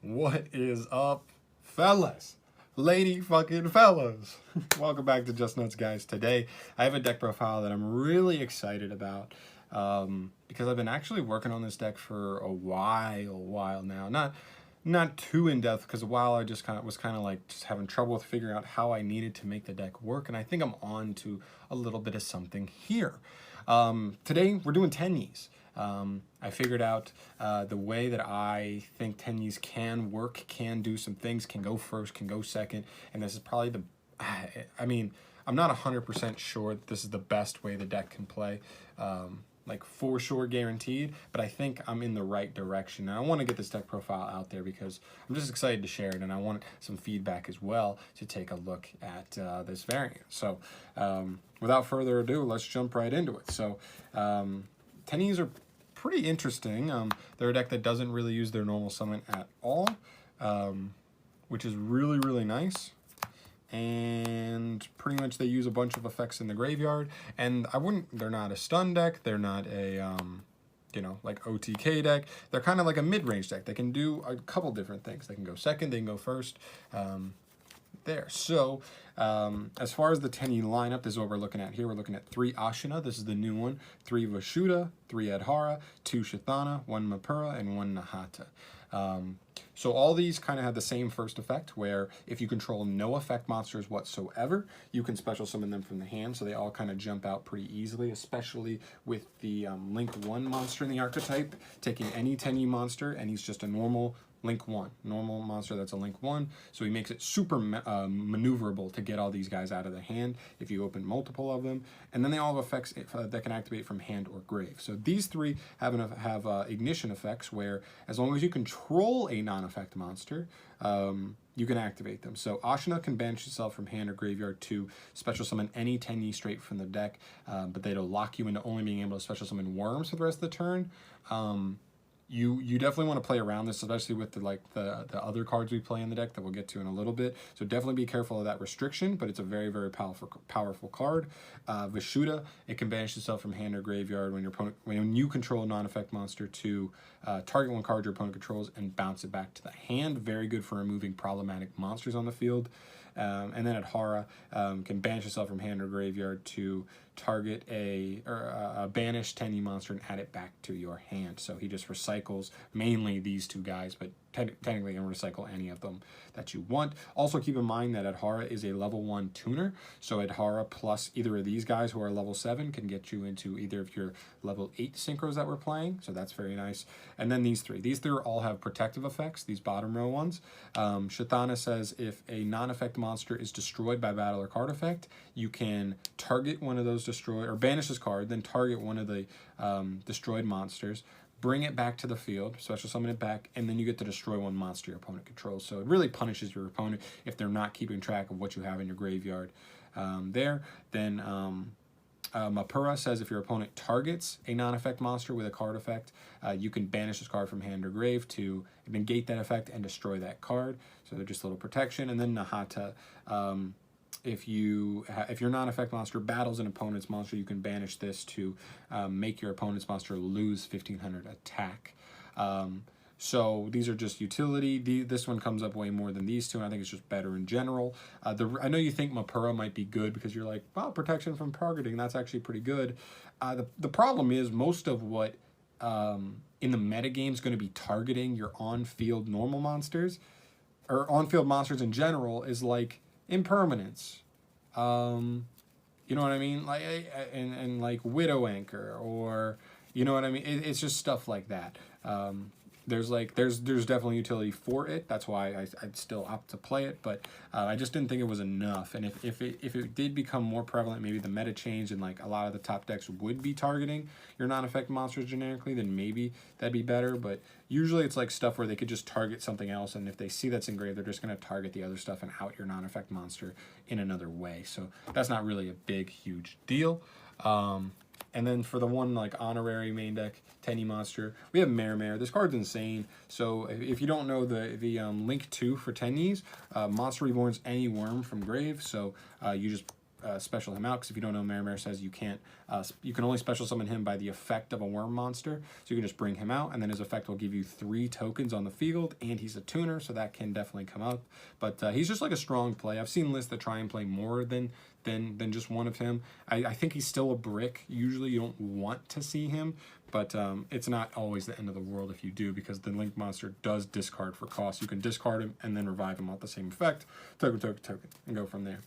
What is up, fellas? Lady fucking fellas. Welcome back to Just Nuts, guys. Today, I have a deck profile that I'm really excited about because I've been actually working on this deck for a while now. Not too in depth, because a while I just was like just having trouble with figuring out how I needed to make the deck work, and I think I'm on to a little bit of something here. Today we're doing Tenyis. I figured out the way that I think Tenyis can work, can do some things, can go first, can go second, and this is probably I'm not 100% sure that this is the best way the deck can play, like for sure guaranteed, but I think I'm in the right direction. And I want to get this deck profile out there because I'm just excited to share it, and I want some feedback as well to take a look at this variant. So without further ado, let's jump right into it. So Tenyis are pretty interesting. They're a deck that doesn't really use their normal summon at all, which is really nice. And pretty much they use a bunch of effects in the graveyard, and they're not a stun deck, they're not a like OTK deck. They're kind of like a mid-range deck. They can do a couple different things. They can go second, they can go first. So as far as the Tenyi lineup, this is what we're looking at here. We're looking at 3 Ashina, this is the new one, 3 Vashuda, 3 Adhara, 2 Shithana, 1 Mapura, and 1 Nahata. So all these kind of have the same first effect, where if you control no effect monsters whatsoever, you can special summon them from the hand, so they all kind of jump out pretty easily, especially with the Link 1 monster in the archetype, taking any Tenyi monster, and he's just a normal Link 1, normal monster that's a Link 1, so he makes it super maneuverable to get all these guys out of the hand if you open multiple of them, and then they all have effects that can activate from hand or grave. So these 3 have ignition effects, where as long as you control a non-effect monster, you can activate them. So Ashina can banish itself from hand or graveyard to special summon any Tenyi straight from the deck, but they'll lock you into only being able to special summon worms for the rest of the turn. You definitely want to play around this, especially with the other cards we play in the deck that we'll get to in a little bit. So definitely be careful of that restriction, but it's a very powerful card. Vashuda, it can banish itself from hand or graveyard when you control a non-effect monster to target one card your opponent controls and bounce it back to the hand. Very good for removing problematic monsters on the field. And then Adhara can banish itself from hand or graveyard to target a banished Tenyi monster and add it back to your hand. So he just recycles mainly these 2 guys, but technically you can recycle any of them that you want. Also keep in mind that Adhara is a level 1 tuner, so Adhara plus either of these guys who are level 7 can get you into either of your level 8 synchros that we're playing, so that's very nice. And then these 3 all have protective effects, these bottom row ones. Shithana says if a non-effect monster is destroyed by battle or card effect, you can target one of those destroyed, or banish this card, then target one of the destroyed monsters, bring it back to the field, special summon it back, and then you get to destroy one monster your opponent controls. So it really punishes your opponent if they're not keeping track of what you have in your graveyard there. Then Mapura says if your opponent targets a non-effect monster with a card effect, you can banish this card from hand or grave to negate that effect and destroy that card. So they're just a little protection. And then Nahata, if your non-effect monster battles an opponent's monster, you can banish this to make your opponent's monster lose 1500 attack. So these are just utility. This one comes up way more than these 2, and I think it's just better in general. I know you think Mapura might be good because you're like, wow, protection from targeting, that's actually pretty good. The problem is most of what in the metagame is going to be targeting your on-field normal monsters, or on-field monsters in general, is like impermanence. You know what I mean? Like and like Widow Anchor, or you know what I mean? It's just stuff like that. There's definitely utility for it. That's why I'd still opt to play it, but I just didn't think it was enough. And if it did become more prevalent, maybe the meta changed and like a lot of the top decks would be targeting your non-effect monsters generically, then maybe that'd be better. But usually it's like stuff where they could just target something else, and if they see that's engraved, they're just going to target the other stuff and out your non-effect monster in another way. So that's not really a big, huge deal. And then for the one like honorary main deck Tenyi monster, we have Mare. This card's insane. So if you don't know the Link 2 for Tenyis, monster reborns any worm from grave. So you just special him out, because if you don't know, Merrimere says you can't, you can only special summon him by the effect of a worm monster. So you can just bring him out, and then his effect will give you 3 tokens on the field, and he's a tuner, so that can definitely come up. But he's just like a strong play. I've seen lists that try and play more than just one of him. I think he's still a brick. Usually you don't want to see him, but it's not always the end of the world if you do, because the Link monster does discard for cost. You can discard him and then revive him off the same effect, token, and go from there.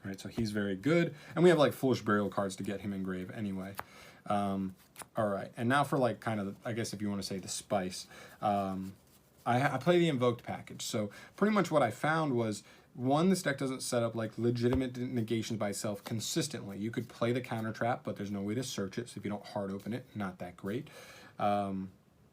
All right, so he's very good. And we have like Foolish Burial cards to get him in grave anyway. All right, and now for like kind of, I guess if you want to say the spice. I play the Invoked package. So pretty much what I found was, one, this deck doesn't set up like legitimate negations by itself consistently. You could play the counter trap, but there's no way to search it. So if you don't hard open it, not that great.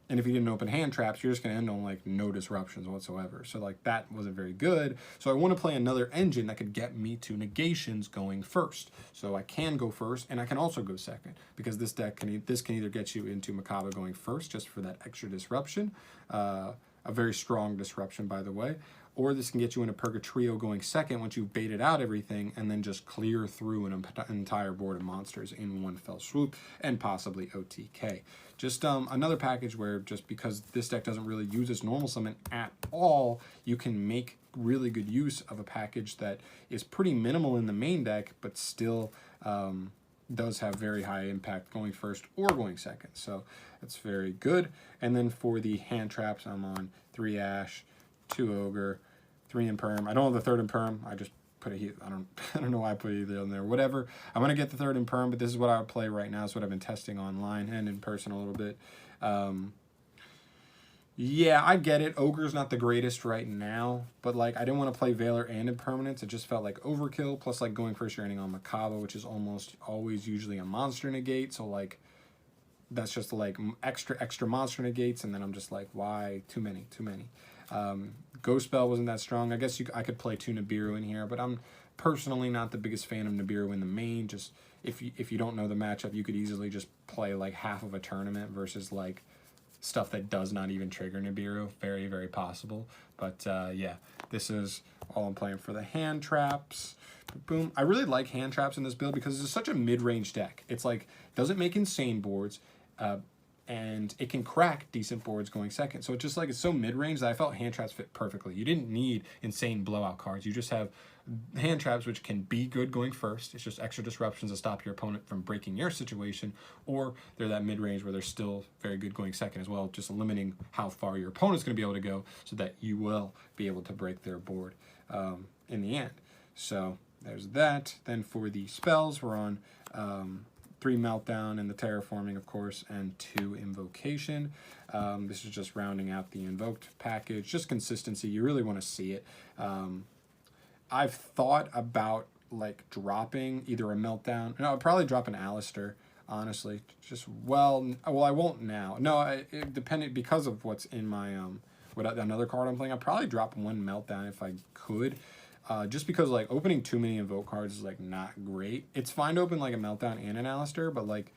And if you didn't open hand traps, you're just going to end on like no disruptions whatsoever. So like that wasn't very good. So I want to play another engine that could get me to negations going first. So I can go first, and I can also go second, because this deck can either get you into Macabre going first just for that extra disruption, a very strong disruption by the way, or this can get you into Purgatrio going second once you've baited out everything, and then just clear through an entire board of monsters in one fell swoop, and possibly OTK. Just another package where, just because this deck doesn't really use its normal summon at all, you can make really good use of a package that is pretty minimal in the main deck, but still does have very high impact going first or going second. So that's very good. And then for the hand traps, I'm on 3 Ash, 2 Ogre, 3 Imperm. I don't have the 3rd Imperm. I just put a I don't know why I put either on there. Whatever. I'm gonna get the 3rd Imperm, but this is what I would play right now. It's what I've been testing online and in person a little bit. Yeah, I get it. Ogre's not the greatest right now, but like I didn't want to play Valor and Impermanence. It just felt like overkill. Plus, like going first, you're ending on Macabre, which is almost always usually a monster negate. So like that's just like extra monster negates, and then I'm just like, why? Too many. Ghost Spell wasn't that strong. I guess I could play 2 Nibiru in here, but I'm personally not the biggest fan of Nibiru in the main. Just if you don't know the matchup, you could easily just play like half of a tournament versus like stuff that does not even trigger Nibiru. Very, very possible. But yeah, this is all I'm playing for the hand traps. Boom. I really like hand traps in this build because it's such a mid-range deck. It's like, doesn't make insane boards, and it can crack decent boards going second. So it's just like, it's so mid-range that I felt hand traps fit perfectly. You didn't need insane blowout cards. You just have hand traps, which can be good going first. It's just extra disruptions to stop your opponent from breaking your situation, or they're that mid-range where they're still very good going second as well, just limiting how far your opponent's going to be able to go so that you will be able to break their board in the end. So there's that. Then for the spells, we're on 3 Meltdown and the Terraforming, of course, and 2 Invocation. This is just rounding out the Invoked package. Just consistency. You really want to see it. I've thought about like dropping either a Meltdown. No, I'd probably drop an Alistair, honestly. Just well, I won't now. No, it depended because of what's in my another card I'm playing. I'd probably drop 1 Meltdown if I could. Just because like opening too many Invoke cards is like not great. It's fine to open like a Meltdown and an Alistair, but like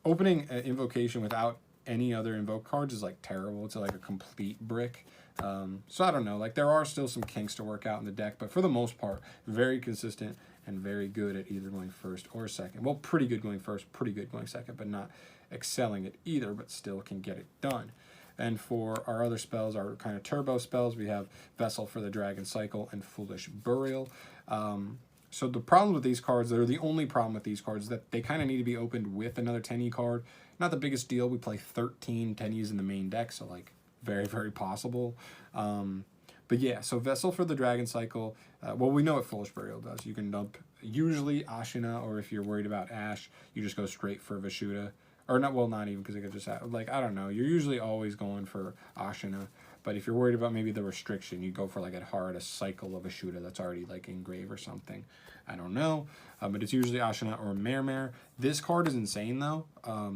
opening an Invocation without any other Invoke cards is like terrible. It's like a complete brick. So I don't know, like there are still some kinks to work out in the deck, but for the most part, very consistent and very good at either going first or second. Well, pretty good going first, pretty good going second, but not excelling at either, but still can get it done. And for our other spells, our kind of turbo spells, we have Vessel for the Dragon Cycle and Foolish Burial. So the problem with these cards, they're the only problem with these cards, is that they kind of need to be opened with another Tenyi card. Not the biggest deal. We play 13 Tenyis in the main deck, so like very, very possible. But yeah, so Vessel for the Dragon Cycle, well, we know what Foolish Burial does. You can dump usually Ashina, or if you're worried about Ash, you just go straight for Vishuddha. Or not, well, not even, because it could just have, like, I don't know. You're usually always going for Ashina. But if you're worried about maybe the restriction, you go for, like, Adhara to cycle of a Vishuddha that's already, like, in grave or something. I don't know. But it's usually Ashina or Merrimere. This card is insane, though.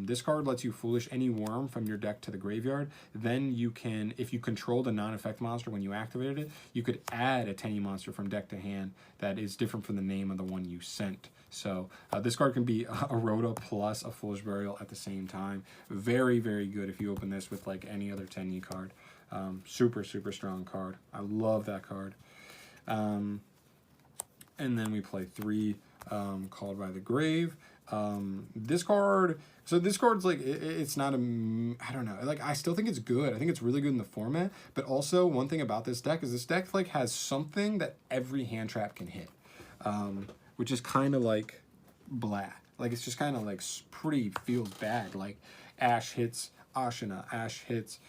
This card lets you Foolish any worm from your deck to the graveyard. Then you can, if you controlled a non-effect monster when you activated it, you could add a Tenyi monster from deck to hand that is different from the name of the one you sent. So this card can be a Rhoda plus a Foolish Burial at the same time. Very, very good if you open this with like any other Tenyi card. Super, super strong card. I love that card. And then we play 3 Called by the Grave. This card, so this card's like, it's not a, I don't know, like I still think it's good. I think it's really good in the format, but also one thing about this deck is this deck like has something that every hand trap can hit, which is kind of like blah. Like it's just kind of like pretty feels bad. Like Ash hits Ashina, Ash hits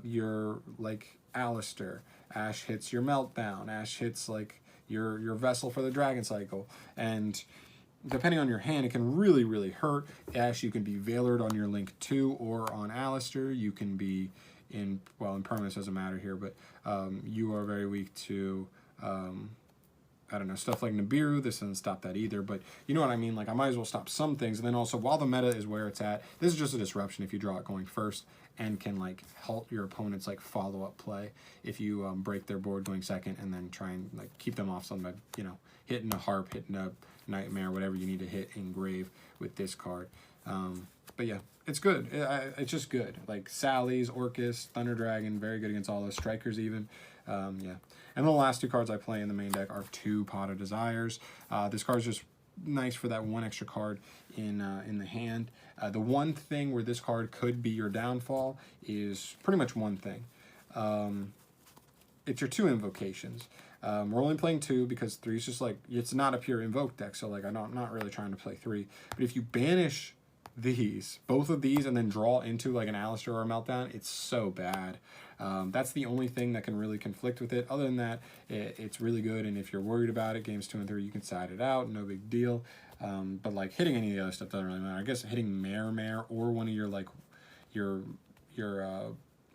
your like Alistair, Ash hits your Meltdown, Ash hits like your Vessel for the Dragon Cycle, and depending on your hand, it can really, really hurt. Ash, you can be Veilered on your Link 2 or on Alistair. You can be in, well, in permanence doesn't matter here, but you are very weak to, I don't know, stuff like Nibiru. This doesn't stop that either, but you know what I mean? Like, I might as well stop some things. And then also, while the meta is where it's at, this is just a disruption if you draw it going first and can, like, halt your opponent's, like, follow-up play if you break their board going second and then try and, like, keep them off something by, you know, hitting a Harp, hitting a Nightmare, whatever you need to hit in Grave with this card. But yeah, it's good. It's just good. Like Sally's, Orcus, Thunder Dragon, very good against all those strikers even. Yeah. And the last 2 cards I play in the main deck are 2 Pot of Desires. This card's just nice for that 1 extra card in the hand. The one thing where this card could be your downfall is pretty much one thing. It's your 2 invocations. We're only playing 2 because 3 is just like, it's not a pure invoke deck, so like I'm not really trying to play 3. But if you banish these, both of these, and then draw into like an Alistair or a Meltdown, it's so bad. That's the only thing that can really conflict with it. Other than that, it's really good, and if you're worried about it, games 2 and 3, you can side it out, no big deal. But like hitting any of the other stuff doesn't really matter. I guess hitting Mare or one of your like your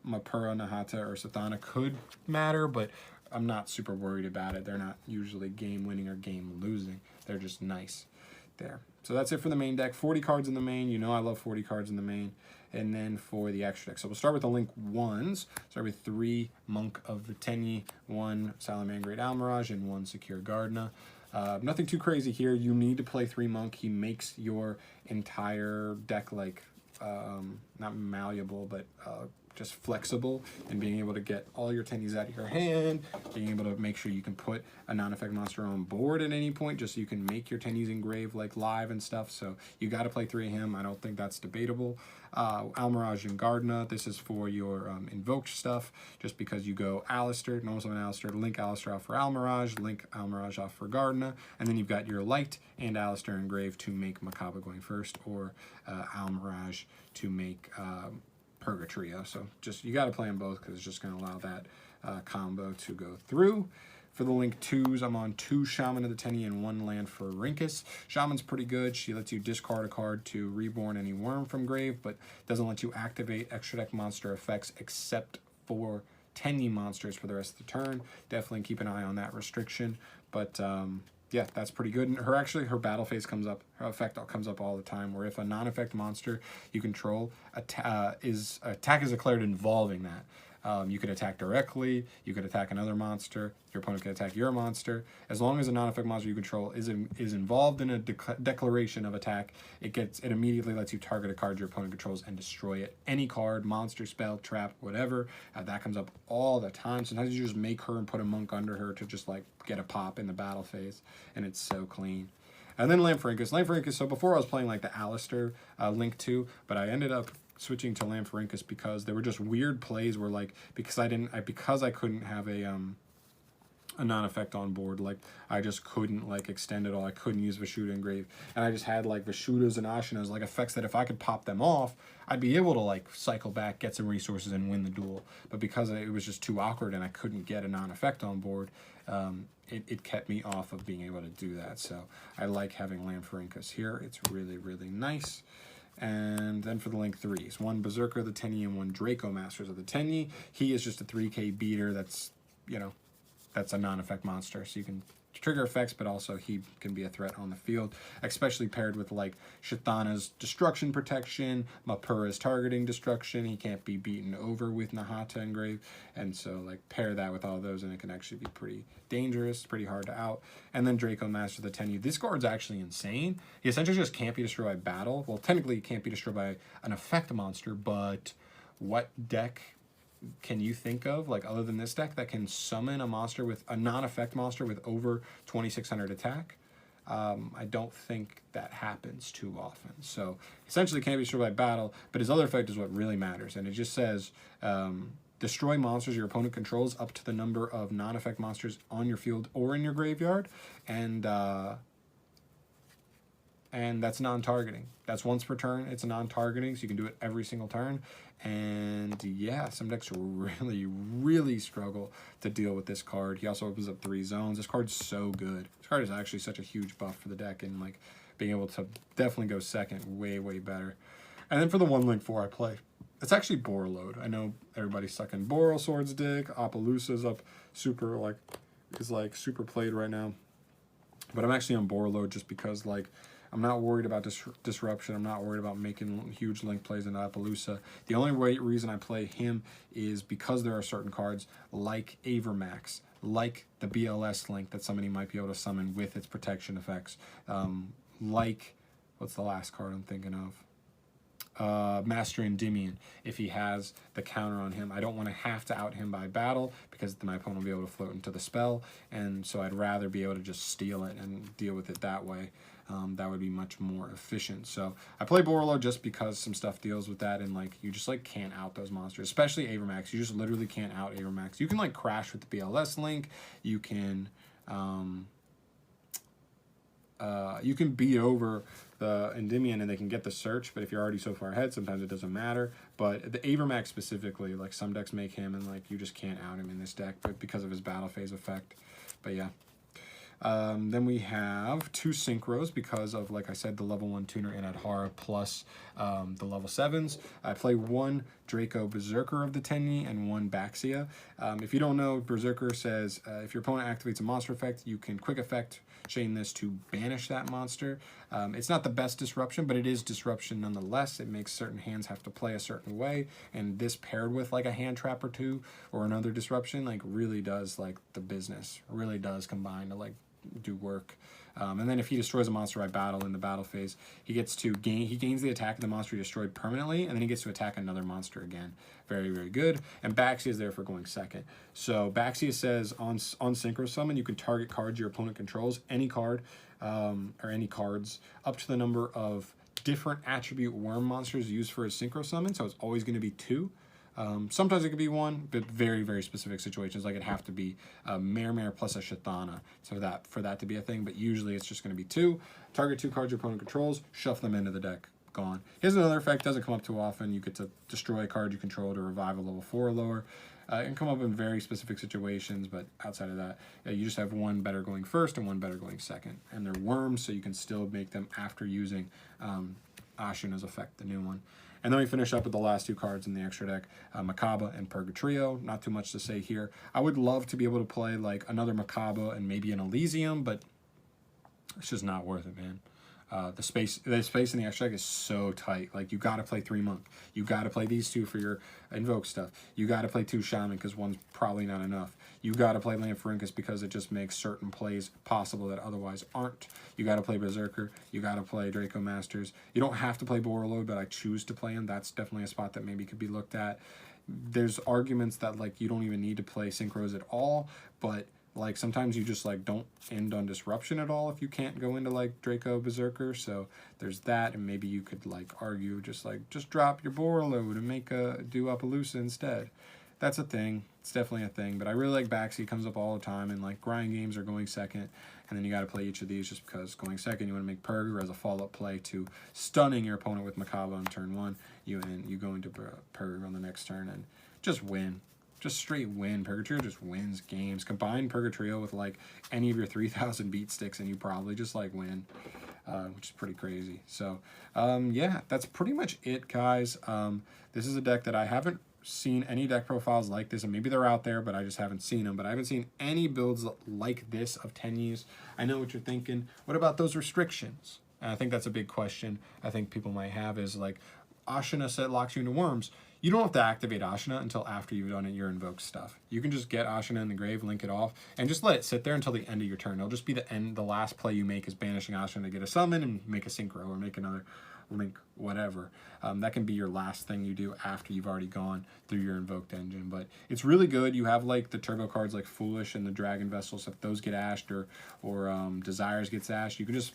Mapura, Nahata, or Sathana could matter, but I'm not super worried about it. They're not usually game winning or game losing. They're just nice there. So that's it for the main deck. 40 cards in the main. You know I love 40 cards in the main. And then for the extra deck. So we'll start with the Link 1s. Start with 3 Monk of the Tenyi, 1 Salamangreat Almirage, and 1 Secure Gardna. Nothing too crazy here. You need to play 3 Monk. He makes your entire deck like, not malleable, but just flexible, and being able to get all your Tenyis out of your hand, being able to make sure you can put a non-effect monster on board at any point, just so you can make your Tenyis engrave like live and stuff. So you got to play 3 of him. I don't think that's debatable. Almirage and Gardna, this is for your invoked stuff, just because you go Alistair, normal summon Alistair, link Alistair off for Almirage, link Almirage off for Gardna, and then you've got your Light and Alistair engrave to make Makaba going first, or Almirage to make Purgatrio. So just, you got to play them both because it's just going to allow that combo to go through. For the Link 2s, I'm on 2 Shaman of the Tenyi and 1 land for Rinkus. Shaman's pretty good. She lets you discard a card to reborn any worm from grave, but doesn't let you activate extra deck monster effects except for Tenyi monsters for the rest of the turn. Definitely keep an eye on that restriction. But yeah, that's pretty good. And her battle phase comes up, her effect comes up all the time, where if a non-effect monster you control attack is declared involving that. You could attack directly, you could attack another monster, your opponent can attack your monster. As long as a non-effect monster you control is involved in a declaration of attack, it immediately lets you target a card your opponent controls and destroy it. Any card, monster, spell, trap, whatever, that comes up all the time. Sometimes you just make her and put a monk under her to just like get a pop in the battle phase, and it's so clean. And then Lamphorhynchus, so before I was playing like the Alistair Link 2, but I ended up switching to Lamphorhynchus because there were just weird plays where like, because I couldn't have a non-effect on board, like I just couldn't like extend it all. I couldn't use Vashuda Engrave, and I just had like Vashudas and Ashinas, like effects that if I could pop them off, I'd be able to like cycle back, get some resources, and win the duel. But because it was just too awkward and I couldn't get a non-effect on board, it kept me off of being able to do that. So I like having Lamphorhynchus here. It's really, really nice. And then for the Link 3s, 1 Berserker of the Tenyi and 1 Draco Masters of the Tenyi. He is just a 3k beater that's, you know, that's a non-effect monster. So you can trigger effects, but also he can be a threat on the field, especially paired with like Shithana's destruction protection, Mapura's targeting destruction. He can't be beaten over with Nahata Engrave, and so like pair that with all those and it can actually be pretty dangerous, pretty hard to out. And then Draco Master of the Tenyi. This card's actually insane. He essentially just can't be destroyed by battle. Well, technically he can't be destroyed by an effect monster, but what deck can you think of, like, other than this deck, that can summon a monster with a non-effect monster with over 2600 attack? I don't think that happens too often. So essentially can't be destroyed by battle, but his other effect is what really matters. And it just says, destroy monsters your opponent controls up to the number of non-effect monsters on your field or in your graveyard. And that's non-targeting. That's once per turn. It's a non-targeting, so you can do it every single turn. And yeah, some decks really, really struggle to deal with this card. He also opens up 3 zones. This card's so good. This card is actually such a huge buff for the deck, and like being able to definitely go second, way, way better. And then for the 1-link 4 I play, it's actually Borreload. I know everybody's stuck in Boral Swords Dig. Apollousa's up super, like, is like super played right now. But I'm actually on Borreload just because, like, I'm not worried about disruption. I'm not worried about making huge link plays in Apollousa. The only reason I play him is because there are certain cards like Avermax, like the BLS link that somebody might be able to summon with its protection effects. Like, what's the last card I'm thinking of? Master Endymion, if he has the counter on him. I don't want to have to out him by battle because then my opponent will be able to float into the spell, and so I'd rather be able to just steal it and deal with it that way. That would be much more efficient. So I play Borreload just because some stuff deals with that, and like you just like can't out those monsters, especially Avermax. You just literally can't out Avermax. You can like crash with the BLS link. You can beat over the Endymion and they can get the search, but if you're already so far ahead, sometimes it doesn't matter. But the Avermax specifically, like some decks make him and like you just can't out him in this deck, but because of his battle phase effect. But yeah. Then we have 2 synchros because of, like I said, the level 1 tuner in Adhara plus the level 7s. I play 1 Draco Berserker of the Tenyi and 1 Baxia. If you don't know, Berserker says if your opponent activates a monster effect, you can quick effect chain this to banish that monster. It's not the best disruption, but it is disruption nonetheless. It makes certain hands have to play a certain way, and this paired with like a hand trap or 2 or another disruption like really does like the business, really does combine to like do work. And then if he destroys a monster by battle in the battle phase, he gets to gains the attack of the monster he destroyed permanently, and then he gets to attack another monster again. Very, very good. And Baxia is there for going second. So Baxia says on Synchro Summon, you can target cards your opponent controls, any card, or any cards, up to the number of different attribute worm monsters used for a Synchro Summon, so it's always going to be 2. Sometimes it could be 1, but very, very specific situations. Like it'd have to be a Mare plus a Shathana for that to be a thing, but usually it's just going to be 2. Target 2 cards your opponent controls, shuffle them into the deck, gone. Here's another effect, doesn't come up too often. You get to destroy a card you control to revive a level 4 or lower. It can come up in very specific situations, but outside of that, you just have 1 better going first and 1 better going second. And they're worms, so you can still make them after using Ashuna's effect, the new one. And then we finish up with the last 2 cards in the extra deck, Makaba and Purgatrio. Not too much to say here. I would love to be able to play like another Makaba and maybe an Elysium, but it's just not worth it, man. The space in the extra deck is so tight. Like you got to play 3 Monk. You got to play these 2 for your Invoke stuff. You got to play 2 Shaman because 1's probably not enough. You got to play Lamphorhynchus because it just makes certain plays possible that otherwise aren't. You got to play Berserker. You got to play Draco Masters. You don't have to play Borreload, but I choose to play him. That's definitely a spot that maybe could be looked at. There's arguments that like you don't even need to play Synchros at all, but like sometimes you just like don't end on disruption at all if you can't go into like Draco Berserker. So there's that, and maybe you could like argue just drop your Borreload and do Apollousa instead. That's a thing. It's definitely a thing. But I really like Baxi. Comes up all the time, and like grind games are going second, and then you got to play each of these just because going second you want to make Purger as a follow-up play to stunning your opponent with Makaba on turn 1. You go into Purger on the next turn and just win. Just straight win. Purgatrio just wins games. Combine Purgatrio with like any of your 3,000 beat sticks and you probably just like win, which is pretty crazy. So yeah, that's pretty much it, guys. This is a deck that I haven't seen any deck profiles like this, and maybe they're out there, but I just haven't seen them. But I haven't seen any builds like this of Tenyis. I know what you're thinking. What about those restrictions? And I think that's a big question I think people might have is like, Ashina said locks you into worms. You don't have to activate Ashina until after you've done your invoked stuff. You can just get Ashina in the grave, link it off, and just let it sit there until the end of your turn. It'll just be the last play you make is banishing Ashina to get a summon and make a synchro or make another link, whatever. That can be your last thing you do after you've already gone through your invoked engine. But it's really good. You have like the turbo cards like Foolish and the Dragon Vessels. If those get ashed or Desires gets ashed, you can just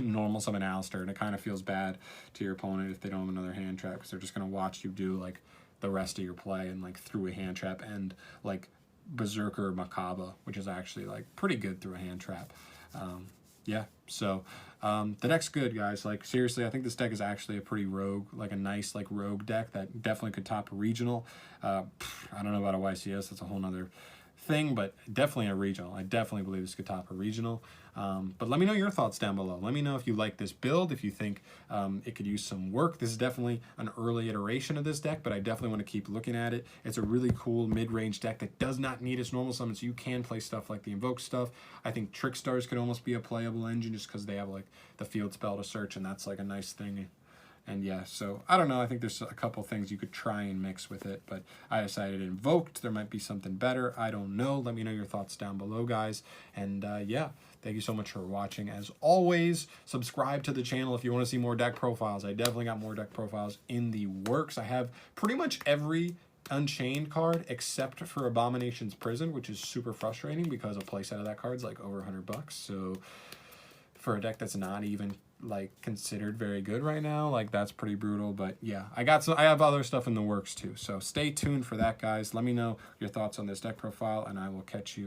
normal summon Alistair, and it kind of feels bad to your opponent if they don't have another hand trap, because they're just going to watch you do like the rest of your play and like through a hand trap, and like Berserker Makaba, which is actually like pretty good through a hand trap. Yeah, so the deck's good, guys. Like, seriously, I think this deck is actually a pretty rogue, like a nice like rogue deck that definitely could top a regional. I don't know about a YCS, that's a whole nother thing, but definitely a regional. I definitely believe this could top a regional. But let me know your thoughts down below. Let me know if you like this build, if you think it could use some work. This is definitely an early iteration of this deck, but I definitely want to keep looking at it. It's a really cool mid-range deck that does not need its normal summons, so you can play stuff like the Invoke stuff. I think Trickstars could almost be a playable engine just because they have like the field spell to search, and that's like a nice thing. And yeah, so I don't know. I think there's a couple things you could try and mix with it, but I decided Invoked. There might be something better. I don't know. Let me know your thoughts down below, guys. And yeah, thank you so much for watching. As always, subscribe to the channel if you want to see more deck profiles. I definitely got more deck profiles in the works. I have pretty much every Unchained card except for Abomination's Prison, which is super frustrating because a playset of that card's like over $100. So for a deck that's not even like considered very good right now, like that's pretty brutal. But yeah, I have other stuff in the works too, so stay tuned for that, guys. Let me know your thoughts on this deck profile, and I will catch you